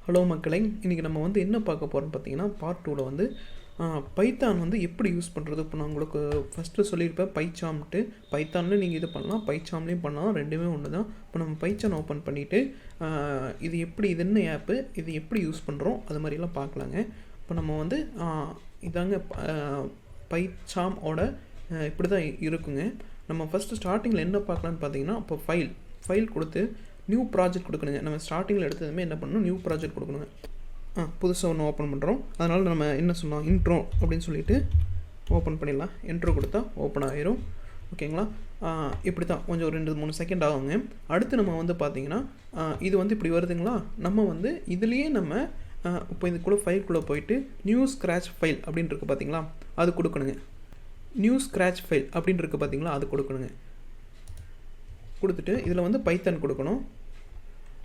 Hello மக்களே, இன்றைக்கி நம்ம வந்து என்ன பார்க்க போகிறோம்னு பார்த்தீங்கன்னா பார்ட் 2ல வந்து பைத்தான் வந்து எப்படி யூஸ் பண்ணுறது. இப்போ நான் உங்களுக்கு ஃபஸ்ட்டு சொல்லியிருப்பேன் பைச்சாம்ட்டு. பைத்தானில் நீங்கள் இது பண்ணலாம், பைச்சாம்லேயும் பண்ணலாம், ரெண்டுமே ஒன்று தான். இப்போ நம்ம பைச்சான் ஓப்பன் பண்ணிவிட்டு இது எப்படி, இது என்ன ஆப்பு, இது எப்படி யூஸ் பண்ணுறோம், அது மாதிரிலாம் பார்க்கலாங்க. இப்போ நம்ம வந்து இதாங்க பைச்சாமோட இப்படி தான் இருக்குங்க. நம்ம ஃபஸ்ட்டு ஸ்டார்டிங்கில் என்ன பார்க்கலான்னு பார்த்தீங்கன்னா, இப்போ ஃபைல் கொடுத்து நியூ ப்ராஜெக்ட் கொடுக்கணுங்க. நம்ம ஸ்டார்டிங்கில் எடுத்ததுமே என்ன பண்ணணும், நியூ ப்ராஜெக்ட் கொடுக்கணுங்க. புதுசாக ஒன்று ஓப்பன் பண்ணுறோம். அதனால் நம்ம என்ன சொன்னோம், இன்ட்ரோ அப்படின்னு சொல்லிவிட்டு ஓப்பன் பண்ணிடலாம். இன்ட்ரோ கொடுத்தா ஓப்பன் ஆகிரும். ஓகேங்களா? இப்படி தான் கொஞ்சம் 2-3 செகண்ட் ஆகுங்க. அடுத்து நம்ம வந்து பார்த்திங்கன்னா இது வந்து இப்படி வருதுங்களா. நம்ம வந்து இதுலேயே நம்ம இப்போ இதுக்குள்ளே ஃபைல்குள்ளே போயிட்டு நியூ ஸ்க்ராட்ச் ஃபைல் அப்படின்னு இருக்குது பார்த்தீங்களா, அது கொடுக்கணுங்க. நியூ ஸ்க்ராட்ச் ஃபைல் அப்படின்னு இருக்குது பார்த்தீங்களா, அது கொடுக்கணுங்க. கொடுத்துட்டு இதில் வந்து பைத்தான் கொடுக்கணும்.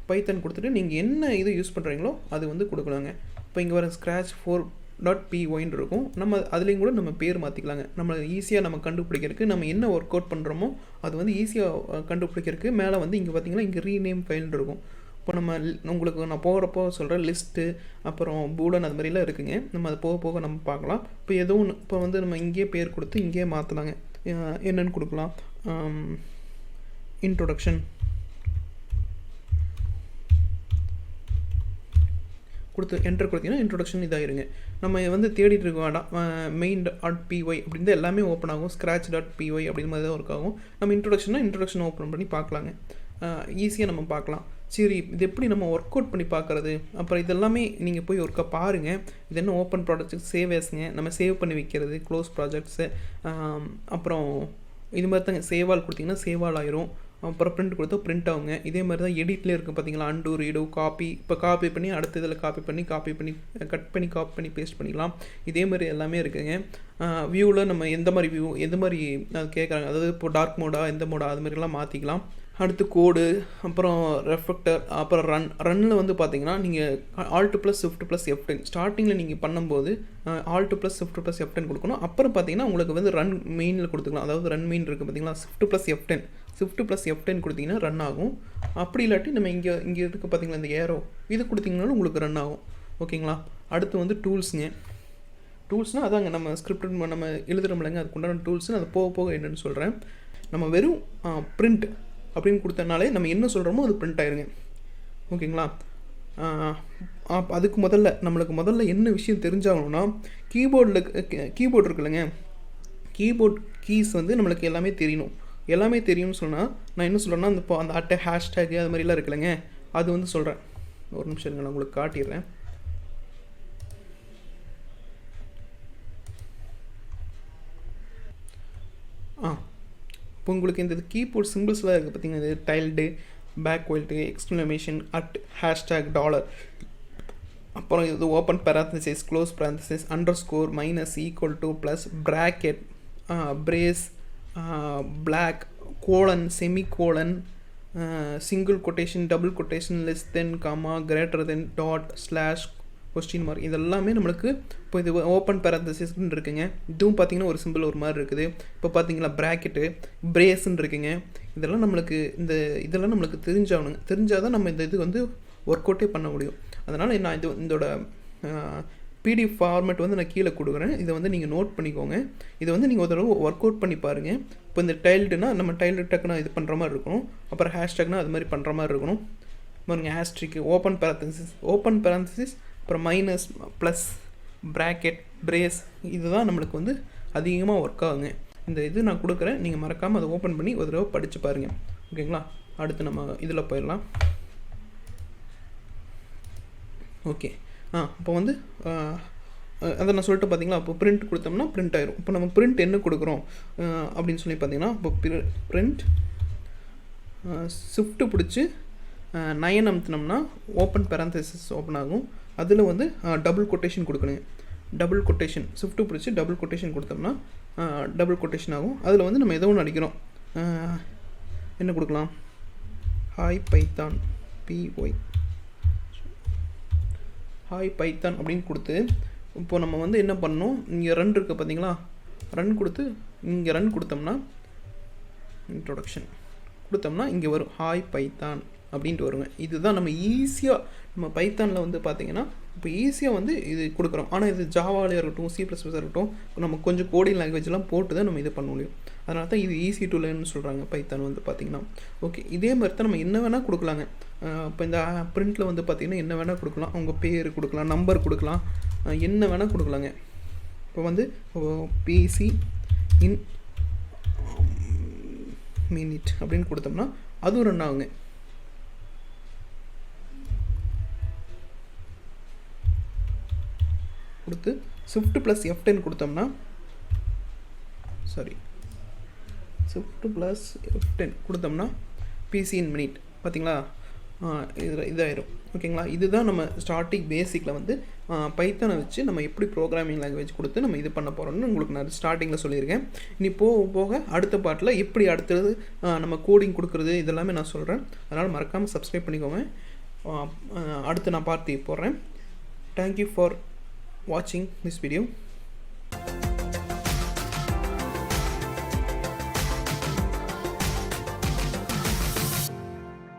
பைத்தான் கொடுத்துட்டு நீங்கள் என்ன இது யூஸ் பண்ணுறீங்களோ அது வந்து கொடுக்கலாங்க. இப்போ இங்கே வர scratch4.pyன்னு இருக்கும். நம்ம அதுலேயும் கூட நம்ம பேர் மாற்றிக்கலாங்க. நம்ம ஈஸியாக நம்ம கண்டுபிடிக்கிறதுக்கு, நம்ம என்ன ஒர்க் அவுட் பண்ணுறோமோ அது வந்து ஈஸியாக கண்டுபிடிக்கிறதுக்கு மேலே வந்து இங்கே பார்த்திங்கன்னா இங்கே ரீநேம் ஃபைல்னு இருக்கும். இப்போ நம்ம உங்களுக்கு நான் போகிறப்போ சொல்கிறேன் லிஸ்ட்டு, அப்புறம் பூலன், அது மாதிரிலாம் இருக்குங்க. நம்ம அது போக போக நம்ம பார்க்கலாம். இப்போ ஏதோ ஒன்று இப்போ வந்து நம்ம இங்கேயே பேர் கொடுத்து இங்கேயே மாற்றலாங்க. என்னென்னு கொடுக்கலாம், இன்ட்ரோடக்ஷன் கொடுத்து என்டர் கொடுத்தீங்கன்னா இன்ட்ரோடக்ஷன் இதாகிருங்க. நம்ம வந்து தேடிட்டு இருக்க வேண்டாம். main.py அப்படின்னு தான் எல்லாமே ஓப்பன் ஆகும். scratch.py அப்படின்னு மாதிரி தான் ஒர்க் ஆகும். நம்ம இன்ட்ரோடக்ஷன் ஓப்பன் பண்ணி பார்க்கலாங்க. ஈஸியாக நம்ம பார்க்கலாம். சரி, இது எப்படி நம்ம ஒர்க் அவுட் பண்ணி பார்க்குறது, அப்புறம் இதெல்லாமே நீங்கள் போய் ஒர்க்காக பாருங்கள். இது என்ன ஓப்பன் ப்ராஜெக்ட் சேவ் ஆஸ்ங்க, நம்ம சேவ் பண்ணி வைக்கிறது, க்ளோஸ் ப்ராஜெக்ட்ஸு, அப்புறம் இது மாதிரி தாங்க. சேவால் கொடுத்திங்கன்னா சேவால் ஆயிரும். அப்புறம் பிரிண்ட் கொடுத்தா பிரிண்ட் ஆகுங்க. இதே மாதிரி தான் எடிட்லேயே இருக்குது பார்த்தீங்களா, அண்டு ரீடு காப்பி. இப்போ காப்பி பண்ணி அடுத்த இதில் காப்பி பண்ணி கட் பண்ணி காப்பி பண்ணி பேஸ்ட் பண்ணிக்கலாம். இதே மாதிரி எல்லாமே இருக்குதுங்க. வியூவில் நம்ம எந்த மாதிரி கேட்குறாங்க, அதாவது இப்போ டார்க் மோடா எந்த மோடா அது மாதிரிலாம் மாற்றிக்கலாம். அடுத்து கோடு, அப்புறம் ரெஃப்ளெக்டர், அப்புறம் ரன்னில் வந்து பார்த்தீங்கன்னா நீங்கள் Alt + Shift + F10 ஸ்டார்டிங்கில் நீங்கள் பண்ணும்போது Alt + Shift + F10 கொடுக்கணும். அப்புறம் பார்த்தீங்கன்னா உங்களுக்கு வந்து ரன் மெயினில் கொடுத்துக்கலாம். அதாவது ரன் மெயின் இருக்குது பார்த்தீங்களா, Shift + F10 கொடுத்தீங்கன்னா ரன் ஆகும். அப்படி இல்லாட்டி நம்ம இங்கே இருக்குது பார்த்தீங்களா இந்த ஏரோ, இது கொடுத்தீங்கனாலும் உங்களுக்கு ரன் ஆகும். ஓகேங்களா? அடுத்து வந்து டூல்ஸ்னால் அதாங்க நம்ம ஸ்கிரிப்ட் நம்ம எழுதுகிறோம்லங்க, அதுக்குண்டான டூல்ஸ்னு அது போக போக என்னென்னு சொல்கிறேன். நம்ம வெறும் பிரிண்ட் அப்படின்னு கொடுத்தனாலே நம்ம என்ன சொல்கிறோமோ அது பிரிண்ட் ஆயிருங்க. ஓகேங்களா? அதுக்கு நம்மளுக்கு முதல்ல என்ன விஷயம் தெரிஞ்சாகணும்னா, கீபோர்டு இருக்குல்லங்க, கீபோர்ட் கீஸ் வந்து நம்மளுக்கு எல்லாமே தெரியணும்னு சொன்னால் நான் என்ன சொல்கிறேன்னா, அந்த அட்டை ஹேஷ்டேக் அது மாதிரிலாம் இருக்குல்லங்க, அது வந்து சொல்கிறேன். ஒரு நிமிஷம் இருங்க, நான் உங்களுக்கு காட்டிடுறேன். இப்போ உங்களுக்கு இந்த கீபோர்ட் சிம்பிள்ஸ்லாம் இருக்குது பார்த்தீங்கன்னா, இது டைல்டு, பேக்வெல்ட்டு, எக்ஸ்க்ளமேஷன், ஹேஷ்டேக், $, அப்புறம் இது open parenthesis, close parenthesis, underscore, minus, equal to, plus, bracket, brace, block, colon, semicolon, single quotation, double quotation, less than, comma, greater than, dot, slash, question mark, இதெல்லாமே நம்மளுக்கு இப்போ இது open பேராந்தசிஸ்ன்னு இருக்குங்க. இதுவும் பார்த்திங்கன்னா ஒரு சிம்பிள் ஒரு மாதிரி இருக்குது. இப்போ பார்த்தீங்களா ப்ராக்கெட்டு, பிரேஸ்ன்னு இருக்குங்க. இதெல்லாம் நம்மளுக்கு தெரிஞ்சால் தான் நம்ம இந்த இது வந்து ஒர்க் அவுட்டே பண்ண முடியும். அதனால் நான் இதோட PDF ஃபார்மேட் வந்து நான் கீழே கொடுக்குறேன். இதை வந்து நீங்கள் நோட் பண்ணிக்கோங்க. இதை வந்து நீங்கள் ஒரு தடவை ஒர்க் அவுட் பண்ணி பாருங்கள். இப்போ இந்த டைல்டுனா நம்ம டைல்டு டக்குனா இது பண்ணுற மாதிரி இருக்கணும். அப்புறம் ஹேஷ்டேக்னா அது மாதிரி பண்ணுற மாதிரி இருக்கணும். பாருங்கள், ஹேஷ்ட்ரிக்கு, ஓப்பன் பேராந்தசிஸ், அப்புறம் மைனஸ், ப்ளஸ், ப்ராக்கெட், பிரேஸ், இதுதான் நம்மளுக்கு வந்து அதிகமாக ஒர்க் ஆகுங்க. இந்த இது நான் கொடுக்குறேன், நீங்கள் மறக்காமல் அதை ஓப்பன் பண்ணி ஒரு தடவை படித்து பாருங்கள். ஓகேங்களா? அடுத்து நம்ம இதில் போயிடலாம். ஓகே, இப்போ வந்து அதை நான் சொல்லிட்டு பார்த்தீங்களா, இப்போ பிரிண்ட் கொடுத்தோம்னா பிரிண்ட் ஆயிரும். இப்போ நம்ம பிரிண்ட் என்ன கொடுக்குறோம் அப்படின்னு சொல்லி பார்த்தீங்கன்னா, இப்போ பிரிண்ட் ஷிஃப்ட்டு பிடிச்சி 9 அமுத்தினோம்னா ஓப்பன் பேராந்தசிஸ் ஓப்பன் ஆகும். அதில் வந்து டபுள் கொட்டேஷன் கொடுக்கணுங்க. டபுள் கொட்டேஷன் ஷிஃப்ட்டு பிடிச்சி டபுள் கொட்டேஷன் கொடுத்தோம்னா டபுள் கொட்டேஷன் ஆகும். அதில் வந்து நம்ம ஏதோ ஒன்று அடிக்கிறோம். என்ன கொடுக்கலாம், ஹாய் பைத்தான் அப்படின்னு கொடுத்து, இப்போ நம்ம வந்து என்ன பண்ணணும், இங்கே ரன் இருக்குது பார்த்தீங்களா, ரன் கொடுத்து இங்கே ரன் கொடுத்தோம்னா இன்ட்ரோடக்ஷன் கொடுத்தோம்னா இங்கே வரும் ஹாய் பைத்தான் அப்படின்ட்டு வருங்க. இதுதான் நம்ம ஈஸியாக நம்ம பைத்தானில் வந்து பார்த்திங்கன்னா இப்போ ஈஸியாக வந்து இது கொடுக்குறோம். ஆனால் இது ஜாவாவில் இருக்கட்டும், C++ஆக இருக்கட்டும், நம்ம கொஞ்சம் கோடிங் லாங்குவேஜ்லாம் போட்டு தான் நம்ம இது பண்ண முடியும். அதனால தான் இது ஈஸி டு லேர்ன்னு சொல்கிறாங்க பைத்தான் வந்து பார்த்திங்கன்னா. ஓகே, இதே மாதிரி தான் நம்ம என்ன வேணால் கொடுக்கலாங்க. இப்போ இந்த பிரிண்ட்டில் வந்து பார்த்திங்கன்னா என்ன வேணால் கொடுக்கலாம். அவங்க பேர் கொடுக்கலாம், நம்பர் கொடுக்கலாம், என்ன வேணால் கொடுக்கலாங்க. இப்போ வந்து PC இன் மினிட் அப்படின்னு கொடுத்தோம்னா அதுவும் ரன் ஆகுங்க. கொடுத்து Shift + F10 கொடுத்தோம்னா Shift + F10 கொடுத்தோம்னா PC இன் மினிட் பார்த்தீங்களா, இதாயிரும். ஓகேங்களா, இதுதான் நம்ம ஸ்டார்டிங் பேசிக்கில் வந்து பைத்தானை வச்சு நம்ம எப்படி ப்ரோக்ராமிங் லாங்குவேஜ் கொடுத்து நம்ம இது பண்ண போகிறோம்னு உங்களுக்கு நான் ஸ்டார்டிங்கில் சொல்லியிருக்கேன். இனி போக போக அடுத்த பார்ட்டில் எப்படி அடுத்தது நம்ம கோடிங் கொடுக்குறது இதெல்லாமே நான் சொல்கிறேன். அதனால் மறக்காமல் சப்ஸ்கிரைப் பண்ணிக்கோங்க. அடுத்து நான் பார்த்து போடுறேன். Thank you for watching this video.